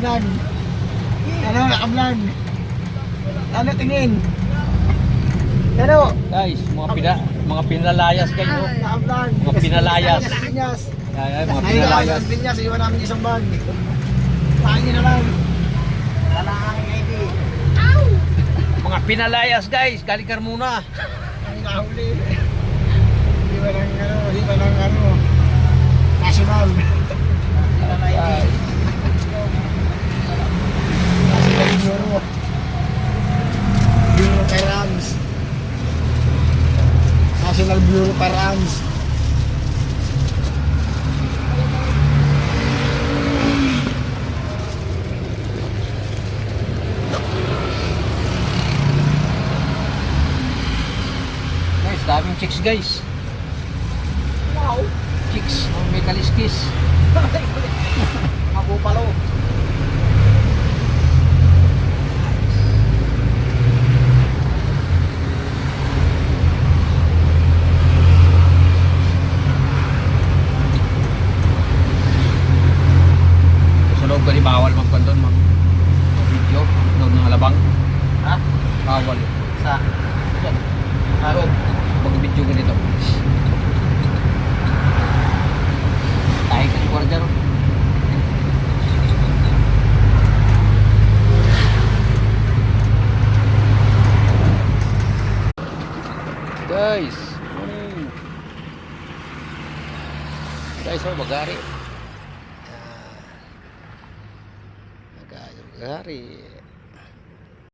naka-vlog. Ano, naka-vlog. Ano, tingin. Ano? Guys, mga pinalayas guys. Oh. Naka-vlog. Mga pinalayas. Pinyas. Ay, mga Ay, pinalayas. Pinyas, iwan namin isang bag. Pangin na lang. Wala kang ID. Mga pinalayas guys, galing Carmona. Ang nahuli. Di ba lang national. Wala na ID. National Bureau. Bureau kay Rams. National Bureau kay Rams. Guys, daming chicks guys. Wow. Chicks, may kaliskis. Mabupalo. Sa loob gali bawal magkondon mag video, loob ng alabang. Ha? Bawal. Sa? Loob, mag-video ganito. Tayo ka ni Guardia ro. Guys, morning. Guys, oh, bagari. Bagari.